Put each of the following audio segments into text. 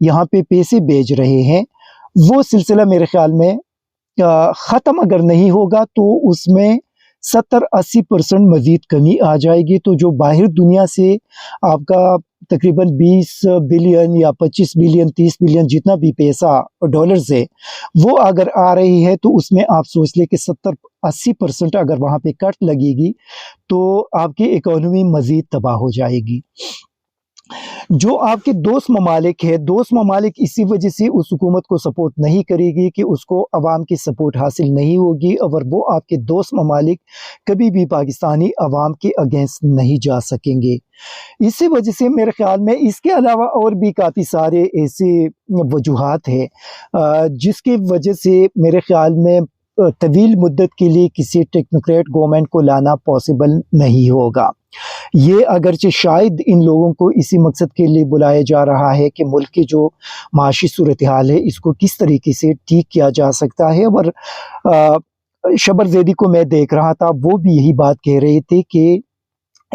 یہاں پہ پیسے بھیج رہے ہیں، وہ سلسلہ میرے خیال میں ختم اگر نہیں ہوگا تو اس میں 70-80% مزید کمی آ جائے گی۔ تو جو باہر دنیا سے آپ کا تقریباً 20 بلین یا 25 بلین 30 بلین جتنا بھی پیسہ ڈالرز ہے وہ اگر آ رہی ہے، تو اس میں آپ سوچ لیں کہ 70-80% اگر وہاں پہ کٹ لگے گی تو آپ کی اکانومی مزید تباہ ہو جائے گی۔ جو آپ کے دوست ممالک ہے، دوست ممالک اسی وجہ سے اس حکومت کو سپورٹ نہیں کرے گی کہ اس کو عوام کی سپورٹ حاصل نہیں ہوگی، اور وہ آپ کے دوست ممالک کبھی بھی پاکستانی عوام کے اگینسٹ نہیں جا سکیں گے۔ اسی وجہ سے میرے خیال میں اس کے علاوہ اور بھی کافی سارے ایسے وجوہات ہیں جس کی وجہ سے میرے خیال میں طویل مدت کے لیے کسی ٹیکنوکریٹ گورنمنٹ کو لانا پاسبل نہیں ہوگا۔ یہ اگرچہ شاید ان لوگوں کو اسی مقصد کے لیے بلایا جا رہا ہے کہ ملک کی جو معاشی صورتحال ہے اس کو کس طریقے سے ٹھیک کیا جا سکتا ہے، اور شبر زیدی کو میں دیکھ رہا تھا، وہ بھی یہی بات کہہ رہے تھے کہ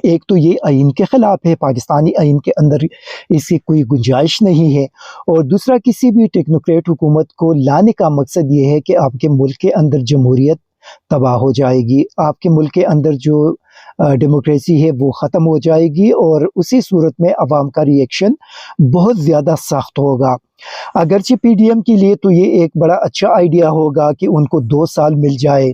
ایک تو یہ آئین کے خلاف ہے، پاکستانی آئین کے اندر اس کی کوئی گنجائش نہیں ہے، اور دوسرا کسی بھی ٹیکنوکریٹ حکومت کو لانے کا مقصد یہ ہے کہ آپ کے ملک کے اندر جمہوریت تباہ ہو جائے گی، آپ کے ملک کے اندر جو ڈیموکریسی ہے وہ ختم ہو جائے گی، اور اسی صورت میں عوام کا ری ایکشن بہت زیادہ سخت ہوگا۔ اگرچہ پی ڈی ایم کے لیے تو یہ ایک بڑا اچھا آئیڈیا ہوگا کہ ان کو 2 سال مل جائے،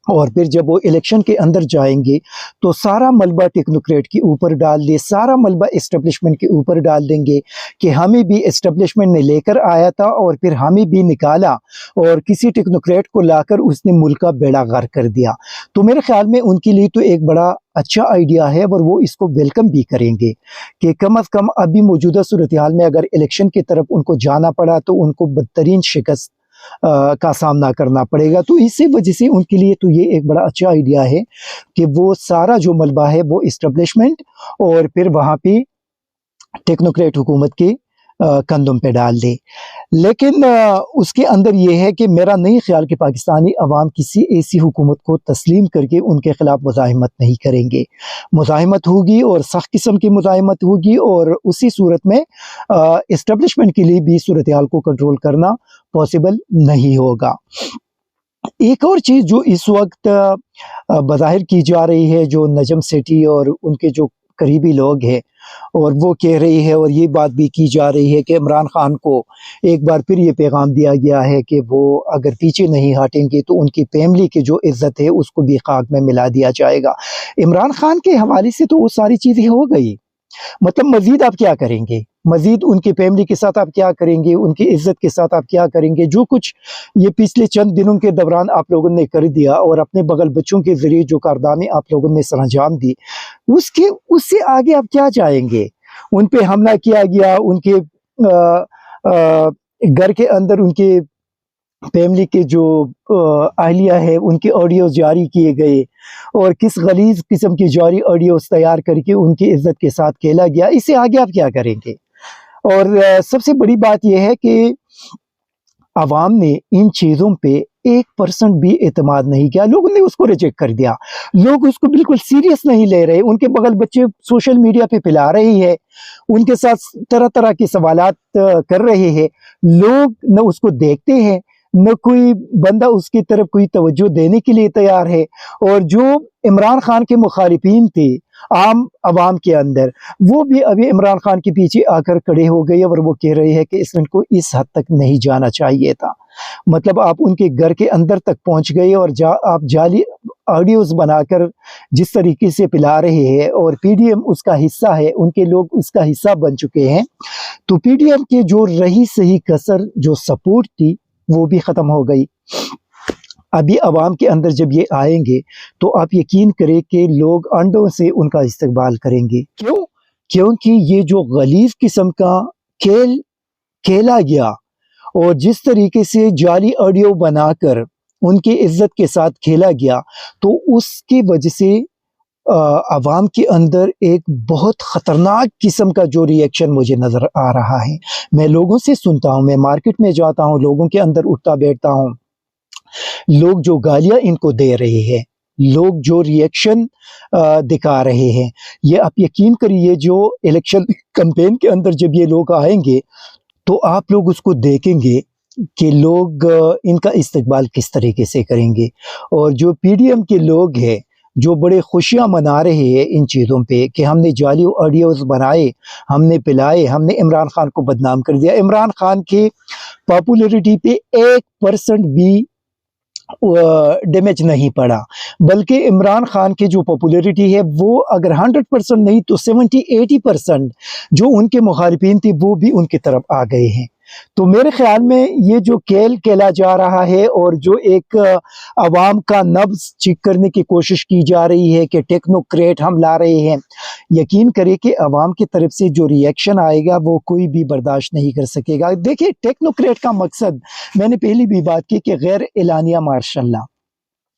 اور پھر جب وہ الیکشن کے اندر جائیں گے تو سارا ملبہ ٹیکنوکریٹ کے اوپر ڈال دے، سارا ملبہ اسٹیبلشمنٹ کے اوپر ڈال دیں گے کہ ہمیں بھی اسٹیبلشمنٹ نے لے کر آیا تھا اور پھر ہمیں بھی نکالا، اور کسی ٹیکنوکریٹ کو لا کر اس نے ملک کا بیڑا غرق کر دیا۔ تو میرے خیال میں ان کے لیے تو ایک بڑا اچھا آئیڈیا ہے، اور وہ اس کو ویلکم بھی کریں گے کہ کم از کم ابھی موجودہ صورتحال میں اگر الیکشن کی طرف ان کو جانا پڑا تو ان کو بدترین شکست کا سامنا کرنا پڑے گا۔ تو اسی وجہ سے ان کے لیے تو یہ ایک بڑا اچھا آئیڈیا ہے کہ وہ سارا جو ملبہ ہے وہ اسٹیبلشمنٹ اور پھر وہاں پہ ٹیکنوکریٹ حکومت کے کندھوں پہ ڈال دے۔ لیکن اس کے اندر یہ ہے کہ میرا نہیں خیال کہ پاکستانی عوام کسی ایسی حکومت کو تسلیم کر کے ان کے خلاف مزاحمت نہیں کریں گے۔ مزاحمت ہوگی اور سخت قسم کی مزاحمت ہوگی، اور اسی صورت میں اسٹیبلشمنٹ کے لیے بھی صورتحال کو کنٹرول کرنا پاسبل نہیں ہوگا۔ ایک اور چیز جو اس وقت بظاہر کی جا رہی ہے، جو نجم سیٹھی اور ان کے جو قریبی لوگ ہیں، اور وہ کہہ رہی ہے اور یہ بات بھی کی جا رہی ہے کہ عمران خان کو ایک بار پھر یہ پیغام دیا گیا ہے کہ وہ اگر پیچھے نہیں ہٹیں گے تو ان کی فیملی کی جو عزت ہے اس کو بھی خاک میں ملا دیا جائے گا۔ عمران خان کے حوالے سے تو وہ ساری چیزیں ہو گئی، مطلب مزید آپ کیا کریں گے؟ مزید ان کی فیملی کے ساتھ آپ کیا کریں گے؟ ان کی عزت کے ساتھ آپ کیا کریں گے؟ جو کچھ یہ پچھلے چند دنوں کے دوران آپ لوگوں نے کر دیا اور اپنے بغل بچوں کے ذریعے جو کارنامے آپ لوگوں نے سر انجام دی، اس سے آگے آپ کیا جائیں گے؟ ان پہ حملہ کیا گیا، ان کے گھر کے اندر ان کے فیملی کے جو اہلیہ ہے ان کے آڈیوز جاری کیے گئے، اور کس غلیظ قسم کی جاری آڈیوز تیار کر کے ان کی عزت کے ساتھ کھیلا گیا۔ اس سے آگے آپ کیا کریں گے؟ اور سب سے بڑی بات یہ ہے کہ عوام نے ان چیزوں پہ 1% بھی اعتماد نہیں کیا، لوگوں نے اس کو ریجیکٹ کر دیا، لوگ اس کو بالکل سیریس نہیں لے رہے۔ ان کے بغل بچے سوشل میڈیا پہ پھیلا رہے ہیں، ان کے ساتھ طرح طرح کے سوالات کر رہے ہیں، لوگ نہ اس کو دیکھتے ہیں، نہ کوئی بندہ اس کی طرف کوئی توجہ دینے کے لیے تیار ہے۔ اور جو عمران خان کے مخالفین تھے عام عوام کے اندر، وہ بھی ابھی عمران خان کے پیچھے آ کر کھڑے ہو گئے، اور وہ کہہ رہے ہیں کہ اس کو اس حد تک نہیں جانا چاہیے تھا۔ مطلب آپ ان کے گھر کے اندر تک پہنچ گئے، اور آپ جعلی آڈیوز بنا کر جس طریقے سے پلا رہے ہیں، اور پی ڈی ایم اس کا حصہ ہے، ان کے لوگ اس کا حصہ بن چکے ہیں۔ تو پی ڈی ایم کے جو رہی صحیح کسر جو سپورٹ تھی وہ بھی ختم ہو گئی۔ ابھی عوام کے اندر جب یہ آئیں گے تو آپ یقین کریں کہ لوگ انڈوں سے ان کا استقبال کریں گے۔ کیوں؟ کیونکہ یہ جو غلیظ قسم کا کھیل کھیلا گیا، اور جس طریقے سے جعلی آڈیو بنا کر ان کی عزت کے ساتھ کھیلا گیا، تو اس کی وجہ سے عوام کے اندر ایک بہت خطرناک قسم کا جو ری ایکشن مجھے نظر آ رہا ہے۔ میں لوگوں سے سنتا ہوں، میں مارکیٹ میں جاتا ہوں، لوگوں کے اندر اٹھتا بیٹھتا ہوں، لوگ جو گالیاں ان کو دے رہے ہیں، لوگ جو ری ایکشن دکھا رہے ہیں، یہ آپ یقین کریے جو الیکشن کمپین کے اندر جب یہ لوگ آئیں گے تو آپ لوگ اس کو دیکھیں گے کہ لوگ ان کا استقبال کس طریقے سے کریں گے. اور جو پی ڈی ایم کے لوگ ہیں جو بڑے خوشیاں منا رہے ہیں ان چیزوں پہ کہ ہم نے جعلی آڈیوز بنائے، ہم نے پلائے، ہم نے عمران خان کو بدنام کر دیا. عمران خان کی پاپولیرٹی پہ 1% بھی ڈیمیج نہیں پڑا، بلکہ عمران خان کی جو پاپولیرٹی ہے وہ اگر 100% نہیں تو 70-80% جو ان کے مخالفین تھے وہ بھی ان کی طرف آ گئے ہیں. تو میرے خیال میں یہ جو کھیل کھیلا جا رہا ہے اور جو ایک عوام کا نبض چیک کرنے کی کوشش کی جا رہی ہے کہ ٹیکنوکریٹ ہم لا رہے ہیں، یقین کرے کہ عوام کی طرف سے جو ری ایکشن آئے گا وہ کوئی بھی برداشت نہیں کر سکے گا. دیکھیں ٹیکنوکریٹ کا مقصد، میں نے پہلی بھی بات کی کہ غیر اعلانیہ مارشل لا،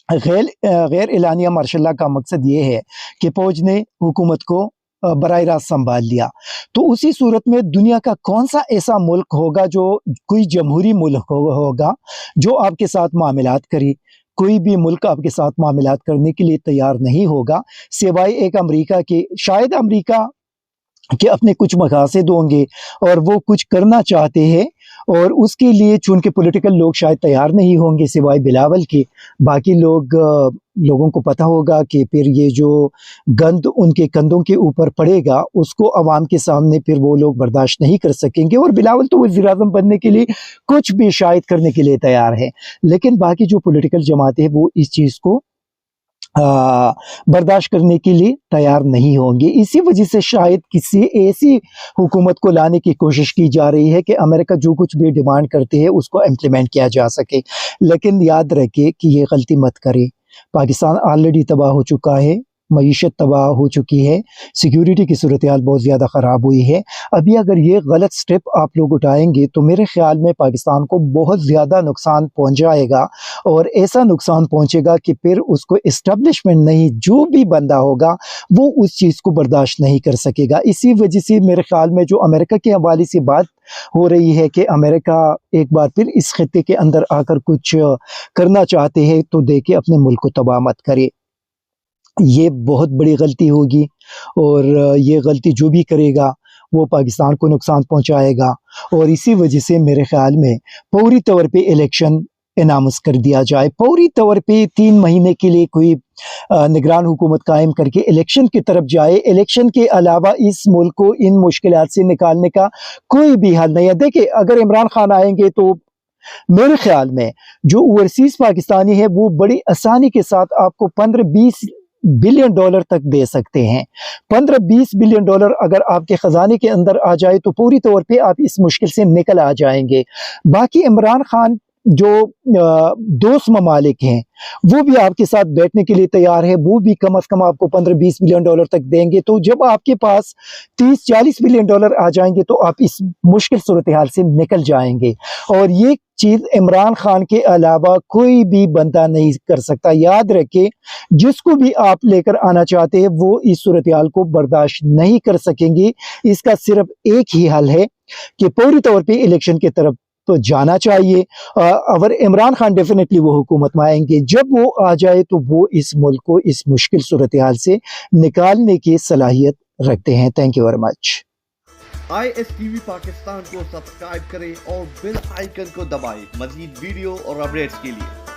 غیر اعلانیہ مارشل لا کا مقصد یہ ہے کہ فوج نے حکومت کو براہ راست سنبھال لیا. تو اسی صورت میں دنیا کا کون سا ایسا ملک ہوگا جو کوئی جمہوری ملک ہوگا جو آپ کے ساتھ معاملات کرے؟ کوئی بھی ملک آپ کے ساتھ معاملات کرنے کے لیے تیار نہیں ہوگا سوائے ایک امریکہ کے. شاید امریکہ کہ اپنے کچھ مقاصد ہوں گے اور وہ کچھ کرنا چاہتے ہیں اور اس کے لیے چونکہ پولیٹیکل لوگ شاید تیار نہیں ہوں گے سوائے بلاول کے. باقی لوگوں کو پتہ ہوگا کہ پھر یہ جو گند ان کے کندھوں کے اوپر پڑے گا اس کو عوام کے سامنے پھر وہ لوگ برداشت نہیں کر سکیں گے. اور بلاول تو وزیر اعظم بننے کے لیے کچھ بھی شاید کرنے کے لیے تیار ہے، لیکن باقی جو پولیٹیکل جماعتیں وہ اس چیز کو برداشت کرنے کے لیے تیار نہیں ہوں گے. اسی وجہ سے شاید کسی ایسی حکومت کو لانے کی کوشش کی جا رہی ہے کہ امریکہ جو کچھ بھی ڈیمانڈ کرتے ہیں اس کو امپلیمنٹ کیا جا سکے. لیکن یاد رکھے کہ یہ غلطی مت کرے. پاکستان آلریڈی تباہ ہو چکا ہے، معیشت تباہ ہو چکی ہے، سیکیورٹی کی صورتحال بہت زیادہ خراب ہوئی ہے. ابھی اگر یہ غلط سٹیپ آپ لوگ اٹھائیں گے تو میرے خیال میں پاکستان کو بہت زیادہ نقصان پہنچ جائے گا، اور ایسا نقصان پہنچے گا کہ پھر اس کو اسٹیبلشمنٹ نہیں، جو بھی بندہ ہوگا وہ اس چیز کو برداشت نہیں کر سکے گا. اسی وجہ سے میرے خیال میں جو امریکہ کے حوالے سے بات ہو رہی ہے کہ امریکہ ایک بار پھر اس خطے کے اندر آ کر کچھ کرنا چاہتے ہیں تو دیکھیں اپنے ملک کو تباہ مت کرے. یہ بہت بڑی غلطی ہوگی، اور یہ غلطی جو بھی کرے گا وہ پاکستان کو نقصان پہنچائے گا. اور اسی وجہ سے میرے خیال میں فوری طور پہ الیکشن اناؤنس کر دیا جائے، فوری طور پہ 3 مہینے کے لیے کوئی نگران حکومت قائم کر کے الیکشن کی طرف جائے. الیکشن کے علاوہ اس ملک کو ان مشکلات سے نکالنے کا کوئی بھی حل نہیں ہے. دیکھیں اگر عمران خان آئیں گے تو میرے خیال میں جو اوورسیز پاکستانی ہے وہ بڑی آسانی کے ساتھ آپ کو $15-20 بلین تک دے سکتے ہیں. $15-20 بلین اگر آپ کے خزانے کے اندر آ جائے تو پوری طور پہ آپ اس مشکل سے نکل آ جائیں گے. باقی عمران خان جو دوست ممالک ہیں وہ بھی آپ کے ساتھ بیٹھنے کے لیے تیار ہے، وہ بھی کم از کم آپ کو $15-20 بلین تک دیں گے. تو جب آپ کے پاس $30-40 بلین آ جائیں گے تو آپ اس مشکل صورتحال سے نکل جائیں گے. اور یہ چیز عمران خان کے علاوہ کوئی بھی بندہ نہیں کر سکتا. یاد رکھے جس کو بھی آپ لے کر آنا چاہتے ہیں وہ اس صورتحال کو برداشت نہیں کر سکیں گے. اس کا صرف ایک ہی حل ہے کہ فوری طور پہ الیکشن کی طرف تو جانا چاہیے. اور عمران خان ڈیفینیٹلی وہ حکومت میں آئیں گے. جب وہ آ جائے تو وہ اس ملک کو اس مشکل صورتحال سے نکالنے کی صلاحیت رکھتے ہیں. Thank you very much. ISTV Pakistan کو سبسکرائب کریں اور بیل آئیکن کو دبائیں مزید ویڈیو اور اپڈیٹس کے لیے.